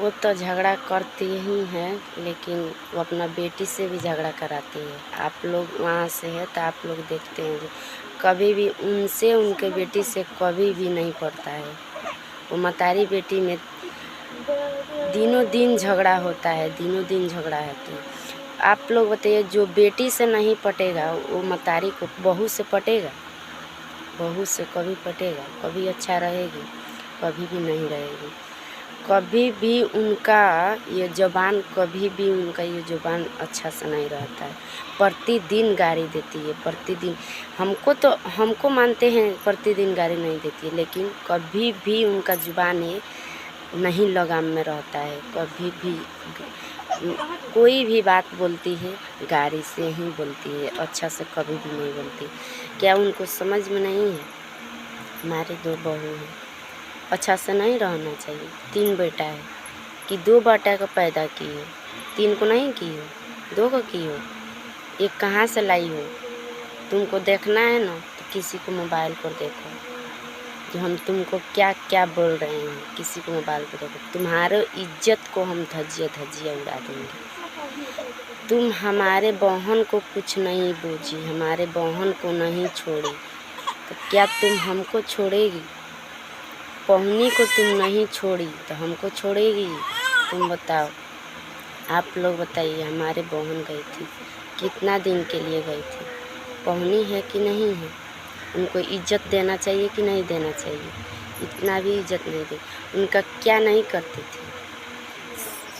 वो तो झगड़ा करती ही है, लेकिन वो अपना बेटी से भी झगड़ा कराती है। आप लोग वहाँ से है तो आप लोग देखते हैं जो कभी भी उनसे उनके बेटी से कभी भी नहीं पड़ता है। वो मतारी बेटी में दिनों दिन झगड़ा होता है, दिनों दिन झगड़ा होती है। आप लोग बताइए, जो बेटी से नहीं पटेगा वो मतारी को बहू से पटेगा? बहू से कभी पटेगा? कभी अच्छा रहेगी? कभी भी नहीं रहेगी। कभी भी उनका ये ज़ुबान अच्छा से नहीं रहता है। प्रतिदिन गाली देती है, प्रतिदिन। हमको मानते हैं प्रतिदिन गाली नहीं देती है, लेकिन कभी भी उनका ज़ुबान ये नहीं लगाम में रहता है। कभी भी कोई भी बात बोलती है गाली से ही बोलती है, अच्छा से कभी भी नहीं बोलती। क्या उनको समझ में नहीं है? हमारे 2 बहू हैं, अच्छा से नहीं रहना चाहिए। 3 बेटा है कि 2 बेटा को पैदा की हो, 3 को नहीं की हो, 2 को की हो। एक कहाँ से लाई हो? तुमको देखना है ना तो किसी को मोबाइल पर देखो, जो हम तुमको क्या क्या बोल रहे हैं, किसी को मोबाइल पर देखो। तुम्हारे इज्जत को हम धज्जिया उड़ा देंगे। तुम हमारे बहन को कुछ नहीं बूझी, हमारे बहन को नहीं छोड़ी, तो क्या तुम हमको छोड़ेगी? पहुनी को तुम नहीं छोड़ी तो हमको छोड़ेगी? तुम बताओ, आप लोग बताइए। हमारे बहन गई थी, कितना दिन के लिए गई थी? पहुनी है कि नहीं है? उनको इज्जत देना चाहिए कि नहीं देना चाहिए? इतना भी इज्जत नहीं दे। उनका क्या नहीं करती थी?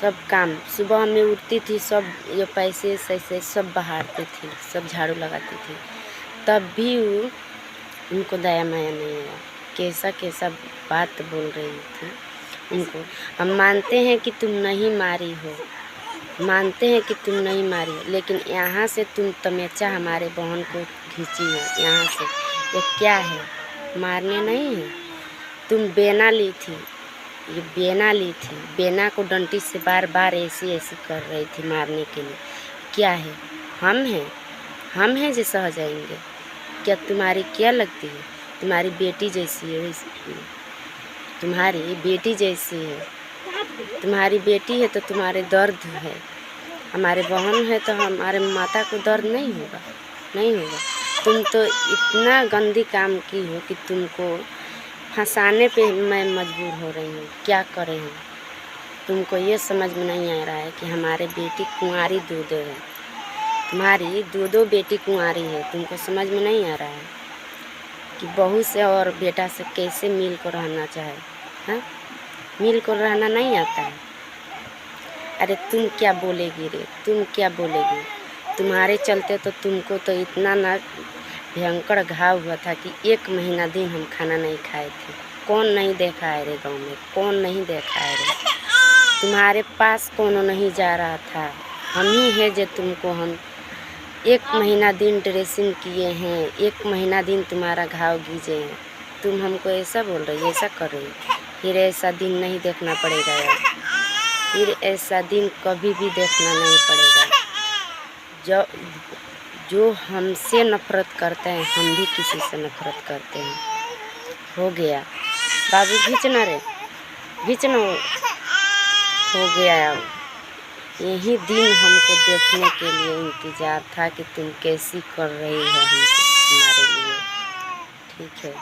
सब काम सुबह में उठती थी, सब ये पैसे सैसे सब बहारती थी, सब झाड़ू लगाती थी, तब भी उनको दया माया नहीं आया। कैसा बात बोल रही थी उनको। हम मानते हैं कि तुम नहीं मारी हो, मानते हैं कि तुम नहीं मारी हो, लेकिन यहाँ से तुम तमेचा हमारे बहन को खींची हो यहाँ से। ये क्या है? मारने नहीं है। तुम बेना ली थी, ये बेना ली थी, बेना को डंटी से बार बार ऐसी कर रही थी मारने के लिए। क्या है? हम हैं जो सह जाएंगे? क्या तुम्हारी क्या लगती है? तुम्हारी बेटी जैसी है, तुम्हारी बेटी जैसी है। तुम्हारी बेटी है तो तुम्हारे दर्द है, हमारे बहन है तो हमारे माता को दर्द नहीं होगा? नहीं होगा। तुम तो इतना गंदी काम की हो कि तुमको फंसाने पे मैं मजबूर हो रही हूँ। क्या करें हम? तुमको ये समझ में नहीं आ रहा है कि हमारे बेटी कुंवारी 2 है, तुम्हारी 2 बेटी कुंवारी है। तुमको समझ में नहीं आ रहा है कि बहू से और बेटा से कैसे मिल कर रहना चाहे? हाँ, मिल कर रहना नहीं आता है। अरे तुम क्या बोलेगी रे? तुम क्या बोलेगी? तुम्हारे चलते तो तुमको तो इतना ना भयंकर घाव हुआ था कि 1 महीना दिन हम खाना नहीं खाए थे। कौन नहीं देखा है रे गाँव में? कौन नहीं देखा है रे? तुम्हारे पास कौन नहीं जा रहा था? हम ही है जो तुमको हम 1 महीना दिन ड्रेसिंग किए हैं, 1 महीना दिन तुम्हारा घाव गीजे हैं। तुम हमको ऐसा बोल रही, ऐसा कर रही? फिर ऐसा दिन नहीं देखना पड़ेगा यार, फिर ऐसा दिन कभी भी देखना नहीं पड़ेगा। जो हमसे नफरत करते हैं, हम भी किसी से नफरत करते हैं। हो गया बाबू, खींचना रे, खींचना। हो गया। यही दिन हमको देखने के लिए इंतज़ार था कि तुम कैसी कर रही है हमसे, हमारे लिए। ठीक है,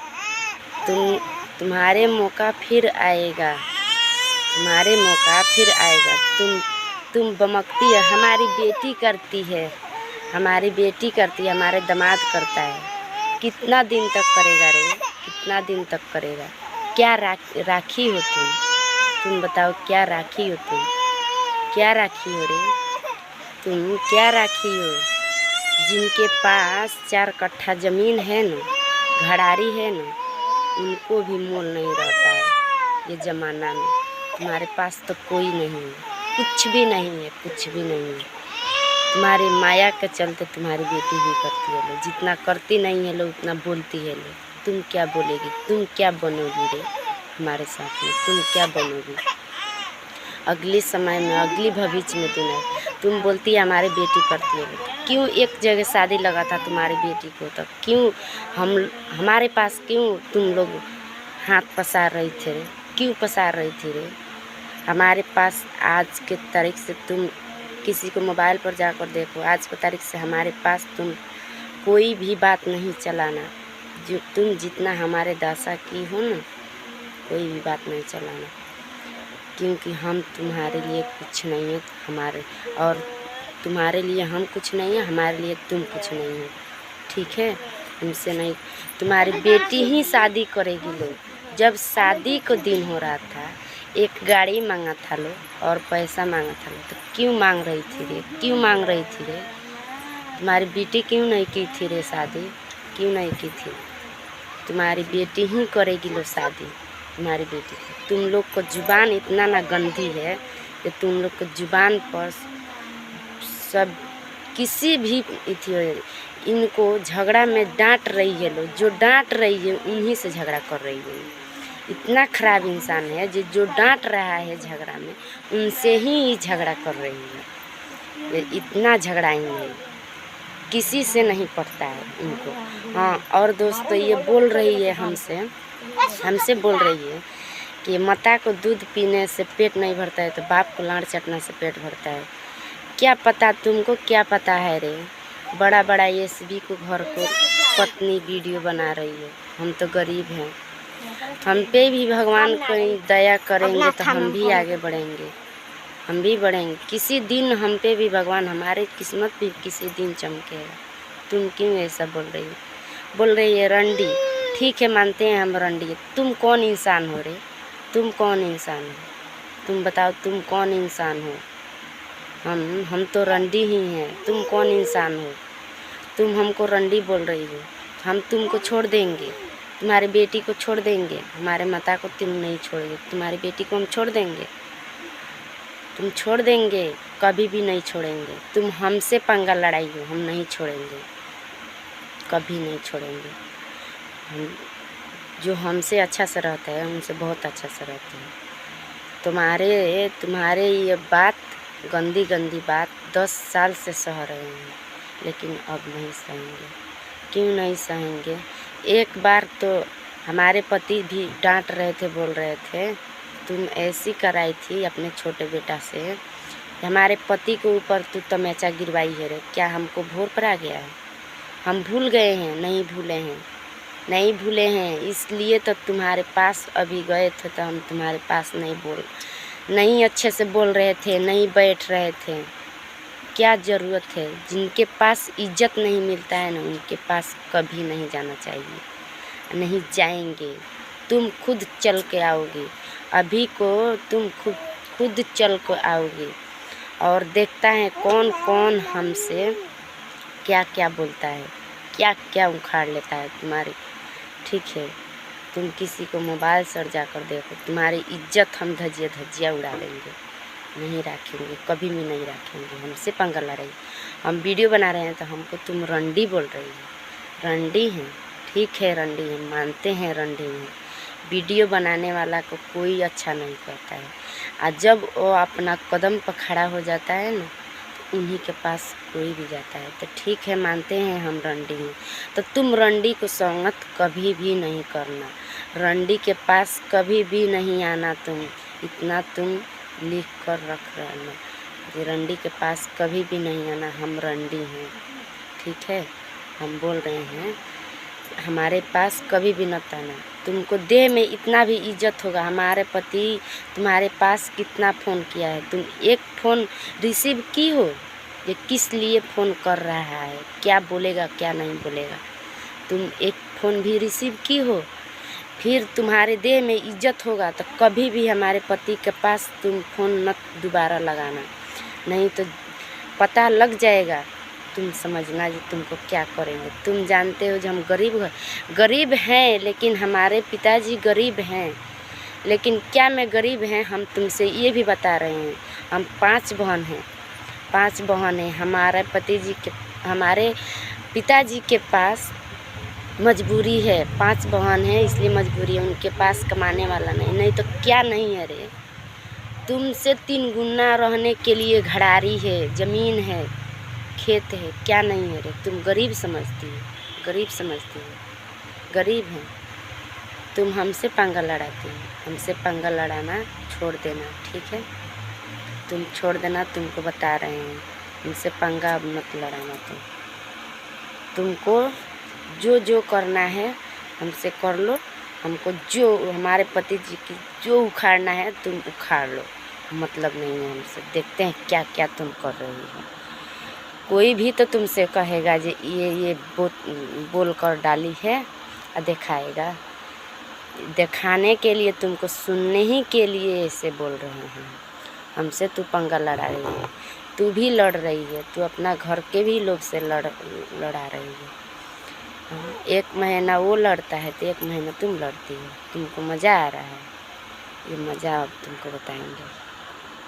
तुम्हारे मौका फिर आएगा, तुम्हारे मौका फिर आएगा। तुम बमकती है, हमारी बेटी करती है, हमारी बेटी करती है, हमारे दामाद करता है। कितना दिन तक करेगा रे? कितना दिन तक करेगा? क्या राखी हो तुम बताओ, क्या राखी हो तुम? क्या राखी हो रे? तुम क्या राखी हो? जिनके पास 4 कट्ठा ज़मीन है ना, घड़ारी है ना, उनको भी मोल नहीं रहता है ये ज़माना में। तुम्हारे पास तो कोई नहीं है, कुछ भी नहीं है, कुछ भी नहीं है। तुम्हारी माया के चलते तुम्हारी बेटी भी करती है लो, जितना करती नहीं है लो उतना बोलती है लो। तुम क्या बोलेगी? तुम क्या बनोगी रे हमारे साथ में? तुम क्या बनोगी अगले समय में, अगली भविष्य में? तुम बोलती है हमारी बेटी करती है लो। क्यों एक जगह शादी लगा था तुम्हारी बेटी को, तो क्यों हमारे पास क्यों तुम लोग हाथ पसार रही थे रे? क्यों पसार रही थी रे? हमारे पास आज के तारीख से तुम किसी को मोबाइल पर जाकर देखो, आज की तारीख से हमारे पास तुम कोई भी बात नहीं चलाना। जो तुम जितना हमारे दशा की हो ना, कोई भी बात नहीं चलाना, क्योंकि हम तुम्हारे लिए कुछ नहीं है, हमारे और तुम्हारे लिए हम कुछ नहीं है, हमारे लिए तुम कुछ नहीं हो। ठीक है, हमसे नहीं। तुम्हारी बेटी ही शादी करेगी लोग। जब शादी को दिन हो रहा था, एक गाड़ी मांगा था लो और पैसा मांगा था लो, तो क्यों मांग रही थी रे? क्यों मांग रही थी रे? तुम्हारी बेटी क्यों नहीं की थी रे शादी? क्यों नहीं की थी? तुम्हारी बेटी ही करेगी लो शादी, तुम्हारी बेटी। तुम लोग को जुबान इतना ना गंदी है कि तुम लोग को जुबान पर सब किसी भी इनको झगड़ा में डांट रही है लोग, जो डांट रही है उन्हीं से झगड़ा कर रही है। इतना खराब इंसान है जो डांट रहा है झगड़ा में, उनसे ही झगड़ा कर रही है। ये इतना झगड़ाई है, किसी से नहीं पड़ता है इनको। हाँ, और दोस्तों ये बोल रही है हमसे बोल रही है कि माता को दूध पीने से पेट नहीं भरता है तो बाप को लाड़ चटने से पेट भरता है। क्या पता तुमको, क्या पता है रे? बड़ा बड़ा एसबी को घर को पत्नी वीडियो बना रही है। हम तो गरीब हैं, हम पे भी भगवान कोई दया करेंगे तो हम भी आगे बढ़ेंगे, हम भी बढ़ेंगे। किसी दिन हम पे भी भगवान, हमारे किस्मत भी किसी दिन चमकेगा। तुम क्यों ऐसा बोल रही है रंडी? ठीक है, मानते हैं हम रंडी। तुम कौन इंसान हो रे? तुम कौन इंसान हो? तुम बताओ, तुम कौन इंसान हो? हम तो रंडी ही हैं। तुम कौन इंसान हो? तुम हमको रंडी बोल रही हो। हम तुमको छोड़ देंगे, तुम्हारी बेटी को छोड़ देंगे, हमारे माता को तुम नहीं छोड़ोगे। तुम्हारी बेटी को हम छोड़ देंगे, तुम छोड़ देंगे? कभी भी नहीं छोड़ेंगे। तुम हमसे पंगा लड़ाई हो, हम नहीं छोड़ेंगे, कभी नहीं छोड़ेंगे। हम जो हमसे अच्छा से रहता है उनसे बहुत अच्छा से रहते हैं। तुम्हारे ये बात गंदी बात 10 साल से सह रहे हैं, लेकिन अब नहीं सहेंगे। क्यों नहीं सहेंगे? एक बार तो हमारे पति भी डांट रहे थे, बोल रहे थे तुम ऐसी कराई थी अपने छोटे बेटा से, हमारे पति के ऊपर तू तमैचा गिरवाई है रे। क्या हमको भोर पर आ गया है? हम भूल गए हैं? नहीं भूले हैं, इसलिए तो तुम्हारे पास अभी गए थे, तो हम तुम्हारे पास नहीं अच्छे से बोल रहे थे, नहीं बैठ रहे थे। क्या ज़रूरत है? जिनके पास इज्जत नहीं मिलता है ना, उनके पास कभी नहीं जाना चाहिए, नहीं जाएंगे। तुम खुद चल के आओगे, अभी को तुम खुद चल के आओगे, और देखता है कौन कौन हमसे क्या क्या बोलता है, क्या क्या उखाड़ लेता है तुम्हारी। ठीक है, तुम किसी को मोबाइल सर जाकर देखो, तुम्हारी इज्जत हम धज्जिया उड़ा देंगे, नहीं रखेंगे, कभी भी नहीं रखेंगे। हमसे पंगा लड़ाई, हम वीडियो बना रहे हैं तो हमको तुम रंडी बोल रही है। रंडी हैं, ठीक है, रंडी हैं, मानते हैं रंडी हैं। वीडियो बनाने वाला को कोई अच्छा नहीं करता है, और जब वो अपना कदम पर खड़ा हो जाता है ना, उन्हीं के पास कोई भी जाता है। तो ठीक है, मानते हैं हम रंडी हैं, तो तुम रंडी को संगत कभी भी नहीं करना, रंडी के पास कभी भी नहीं आना। तुम इतना तुम लिख कर रख रहना कि रंडी के पास कभी भी नहीं आना, हम रंडी हैं। ठीक है, हम बोल रहे हैं हमारे पास कभी भी मत आना। तुमको देह में इतना भी इज्जत होगा, हमारे पति तुम्हारे पास कितना फ़ोन किया है, तुम एक फ़ोन रिसीव की हो? ये किस लिए फ़ोन कर रहा है, क्या बोलेगा क्या नहीं बोलेगा? तुम एक फ़ोन भी रिसीव की हो? फिर तुम्हारे देह में इज्जत होगा तो कभी भी हमारे पति के पास तुम फ़ोन मत दोबारा लगाना, नहीं तो पता लग जाएगा। तुम समझना जी तुमको क्या करेंगे। तुम जानते हो जो हम गरीब हैं, लेकिन हमारे पिताजी गरीब हैं, लेकिन क्या में गरीब हैं हम तुमसे ये भी बता रहे हैं। हम 5 बहन हैं, 5 बहन हैं। हमारे पिताजी के पास मजबूरी है, 5 बहन हैं इसलिए मजबूरी है, उनके पास कमाने वाला नहीं तो क्या नहीं है रे। तुमसे 3 गुना रहने के लिए घड़ारी है, ज़मीन है, खेत है, क्या नहीं है रे। तुम गरीब समझती हो, गरीब हैं। तुम हमसे पंगा लड़ाती हो, हमसे पंगा लड़ाना छोड़ देना, ठीक है? तुम छोड़ देना, तुमको बता रहे हैं, हमसे पंगा अब मत लड़ाना। तुमको जो जो करना है हमसे कर लो, हमको जो हमारे पति जी की जो उखाड़ना है तुम उखाड़ लो, मतलब नहीं है हमसे। देखते हैं क्या क्या तुम कर रही हो। कोई भी तो तुमसे कहेगा जे ये बोल कर डाली है और दिखाएगा। दिखाने के लिए, तुमको सुनने ही के लिए ऐसे बोल रहे हैं। हमसे तू पंगा लड़ा रही है, तू भी लड़ रही है, तू अपना घर के भी लोग से लड़ा रही है। एक महीना वो लड़ता है तो एक महीना तुम लड़ती हो। तुमको मज़ा आ रहा है, ये मज़ा अब तुमको बताएंगे।